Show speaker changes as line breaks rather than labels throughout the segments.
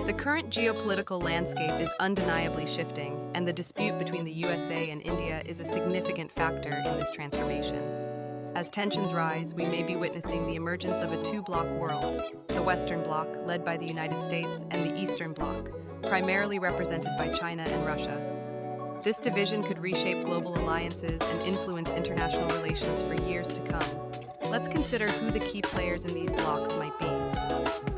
The current geopolitical landscape is undeniably shifting, and the dispute between the USA and India is a significant factor in this transformation. As tensions rise, we may be witnessing the emergence of a two-bloc world, the Western Bloc, led by the United States, and the Eastern Bloc, primarily represented by China and Russia. This division could reshape global alliances and influence international relations for years to come. Let's consider who the key players in these blocs might be.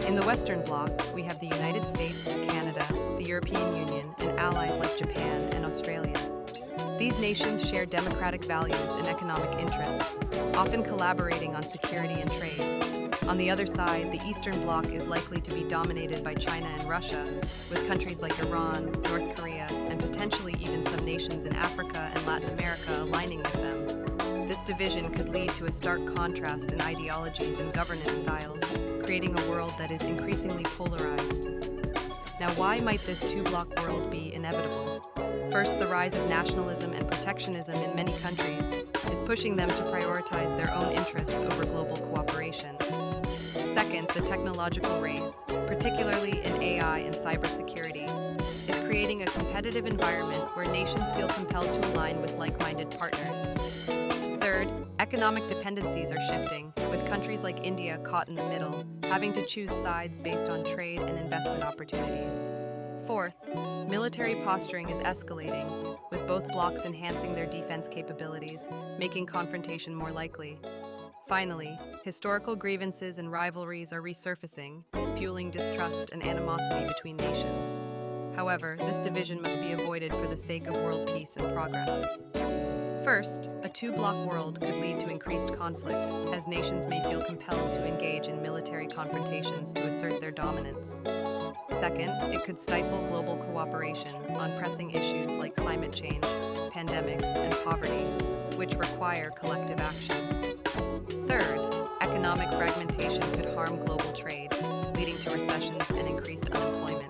In the Western Bloc, we have the United States, Canada, the European Union, and allies like Japan and Australia. These nations share democratic values and economic interests, often collaborating on security and trade. On the other side, the Eastern Bloc is likely to be dominated by China and Russia, with countries like Iran, North Korea, and potentially even some nations in Africa and Latin America aligning with them. This division could lead to a stark contrast in ideologies and governance styles, creating a world that is increasingly polarized. Now, why might this two-bloc world be inevitable? First, the rise of nationalism and protectionism in many countries is pushing them to prioritize their own interests over global cooperation. Second, the technological race, particularly in AI and cybersecurity, is creating a competitive environment where nations feel compelled to align with like-minded partners. Third, economic dependencies are shifting, with countries like India caught in the middle, having to choose sides based on trade and investment opportunities. Fourth, military posturing is escalating, with both blocs enhancing their defense capabilities, making confrontation more likely. Finally, historical grievances and rivalries are resurfacing, fueling distrust and animosity between nations. However, this division must be avoided for the sake of world peace and progress. First, a two-bloc world could lead to increased conflict, as nations may feel compelled to engage in military confrontations to assert their dominance. Second, it could stifle global cooperation on pressing issues like climate change, pandemics, and poverty, which require collective action. Third, economic fragmentation could harm global trade, leading to recessions and increased unemployment.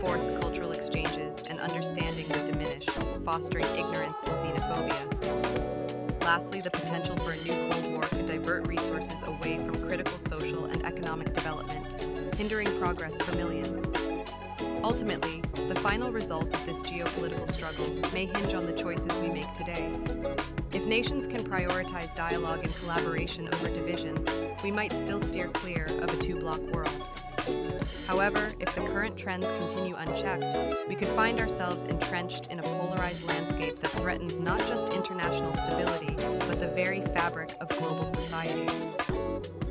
Fourth, cultural exchanges and understanding would diminish, fostering ignorance and xenophobia. Lastly, the potential for a new Cold War could divert resources away from critical social and economic development, hindering progress for millions. Ultimately, the final result of this geopolitical struggle may hinge on the choices we make today. If nations can prioritize dialogue and collaboration over division, we might still steer clear of a two-bloc world. However, if the current trends continue unchecked, we could find ourselves entrenched in a polarized landscape that threatens not just international stability, but the very fabric of global society.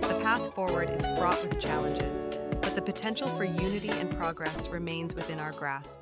The path forward is fraught with challenges, but the potential for unity and progress remains within our grasp.